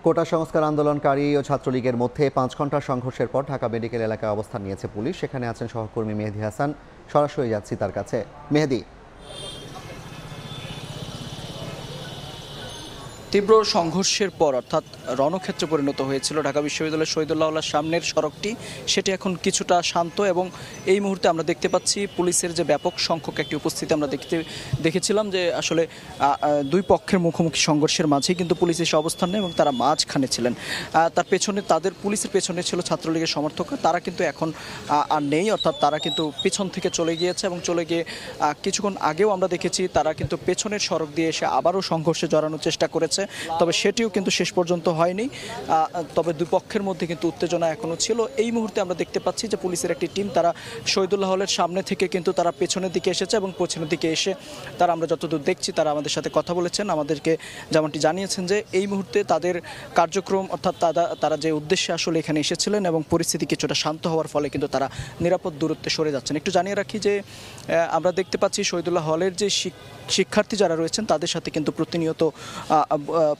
কোটা সংস্কার আন্দোলনকারী ও ছাত্রলীগের মধ্যে 5 ঘন্টার সংঘর্ষের পর ঢাকা মেডিকেল এলাকায় অবস্থান নিয়েছে পুলিশ। সেখানে আছেন সহকর্মী মেহেদী হাসান। সরাসরি যাচ্ছি তার কাছে। মেহেদী, তীব্র সংঘর্ষের পর অর্থাৎ রণক্ষেত্রে পরিণত হয়েছিল ঢাকা বিশ্ববিদ্যালয়ের শহীদুল্লাহ হলের সামনের সড়কটি, সেটি এখন কিছুটা শান্ত এবং এই মুহূর্তে আমরা দেখতে পাচ্ছি পুলিশের যে ব্যাপক সংখ্যক একটি উপস্থিতি আমরা দেখেছিলাম যে আসলে দুই পক্ষের মুখোমুখি সংঘর্ষের মাঝেই কিন্তু পুলিশ এসে অবস্থান নেয় এবং তারা মাঝখানে ছিলেন। তার পেছনে পুলিশের পেছনে ছিল ছাত্রলীগের সমর্থকরা, তারা কিন্তু এখন আর নেই, অর্থাৎ তারা কিন্তু পেছন থেকে চলে গিয়েছে এবং চলে গিয়ে কিছুক্ষণ আগেও আমরা দেখেছি তারা কিন্তু পেছনের সড়ক দিয়ে এসে আবারও সংঘর্ষে জড়ানোর চেষ্টা করেছে, তবে সেটিও কিন্তু শেষ পর্যন্ত হয়নি। তবে দুই পক্ষের মধ্যে কিন্তু উত্তেজনা এখনো ছিল। এই মুহূর্তে আমরা দেখতে পাচ্ছি যে পুলিশের একটি টিম তারা শহীদুল্লাহ হলের সামনে থেকে কিন্তু তারা পেছনের দিকে এসেছে এবং পেছনের দিকে এসে তারা, আমরা যতদূর দেখছি, তারা আমাদের সাথে কথা বলেছেন, আমাদেরকে যেমনটি জানিয়েছেন যে এই মুহূর্তে তাদের কার্যক্রম অর্থাৎ তারা যে উদ্দেশ্যে আসলে এখানে এসেছিলেন এবং পরিস্থিতি কিছুটা শান্ত হওয়ার ফলে কিন্তু তারা নিরাপদ দূরত্বে সরে যাচ্ছেন। একটু জানিয়ে রাখি যে আমরা দেখতে পাচ্ছি শহীদুল্লাহ হলের যে শিক্ষার্থী যারা রয়েছেন তাদের সাথে কিন্তু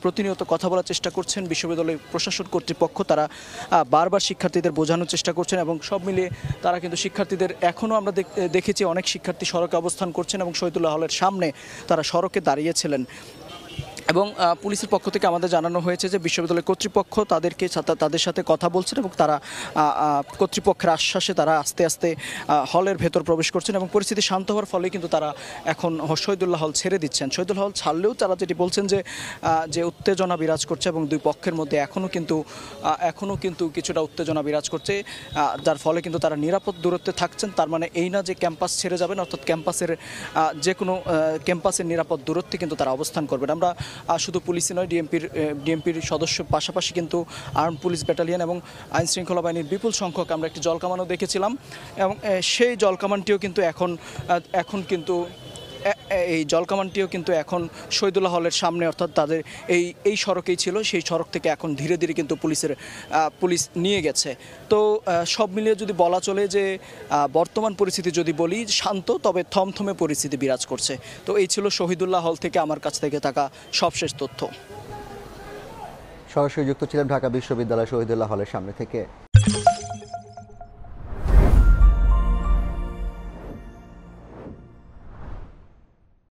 প্রতিনিয়ত কথা বলার চেষ্টা করছেন বিশ্ববিদ্যালয় প্রশাসন কর্তৃপক্ষ। তারা বারবার শিক্ষার্থীদের বোঝানোর চেষ্টা করছেন এবং সব মিলিয়ে তারা কিন্তু শিক্ষার্থীদের, এখনও আমরা দেখেছি অনেক শিক্ষার্থী সড়কে অবস্থান করছেন এবং শহীদুল্লাহ হলের সামনে তারা সড়কে দাঁড়িয়েছিলেন। এবং পুলিশের পক্ষ থেকে আমাদের জানানো হয়েছে যে বিশ্ববিদ্যালয় কর্তৃপক্ষ তাদের সাথে কথা বলছেন এবং তারা কর্তৃপক্ষের আশ্বাসে তারা আস্তে আস্তে হলের ভেতর প্রবেশ করছেন এবং পরিস্থিতি শান্ত হওয়ার ফলে কিন্তু তারা এখন শহীদুল্লাহ হল ছেড়ে দিচ্ছেন। শহীদুল্লাহ হল ছাড়লেও তারা যেটি বলছেন যে উত্তেজনা বিরাজ করছে এবং দুই পক্ষের মধ্যে এখনও কিন্তু কিছুটা উত্তেজনা বিরাজ করছে, যার ফলে কিন্তু তারা নিরাপদ দূরত্বে থাকছেন। তার মানে এই না যে ক্যাম্পাস ছেড়ে যাবেন, অর্থাৎ যে কোনো ক্যাম্পাসের নিরাপদ দূরত্বে কিন্তু তারা অবস্থান করবেন। আমরা শুধু পুলিশই নয়, ডিএমপির সদস্য পাশাপাশি কিন্তু আর্ম পুলিশ ব্যাটালিয়ন এবং আইনশৃঙ্খলা বাহিনীর বিপুল সংখ্যক আমরা একটি জলকামানও দেখেছিলাম এবং সেই জলকামানটিও কিন্তু এই জলকামানটিও কিন্তু এখন শহীদুল্লাহ হলের সামনে, অর্থাৎ তাদের এই সড়কেই ছিল, সেই সড়ক থেকে এখন ধীরে ধীরে কিন্তু পুলিশ নিয়ে গেছে। তো সব মিলিয়ে যদি বলা চলে যে বর্তমান পরিস্থিতি যদি বলি শান্ত, তবে থমথমে পরিস্থিতি বিরাজ করছে। তো এই ছিল শহীদুল্লাহ হল থেকে আমার কাছ থেকে থাকা সবশেষ তথ্য। সরাসরি যুক্ত ছিলেন ঢাকা বিশ্ববিদ্যালয় শহীদুল্লাহ হলের সামনে থেকে।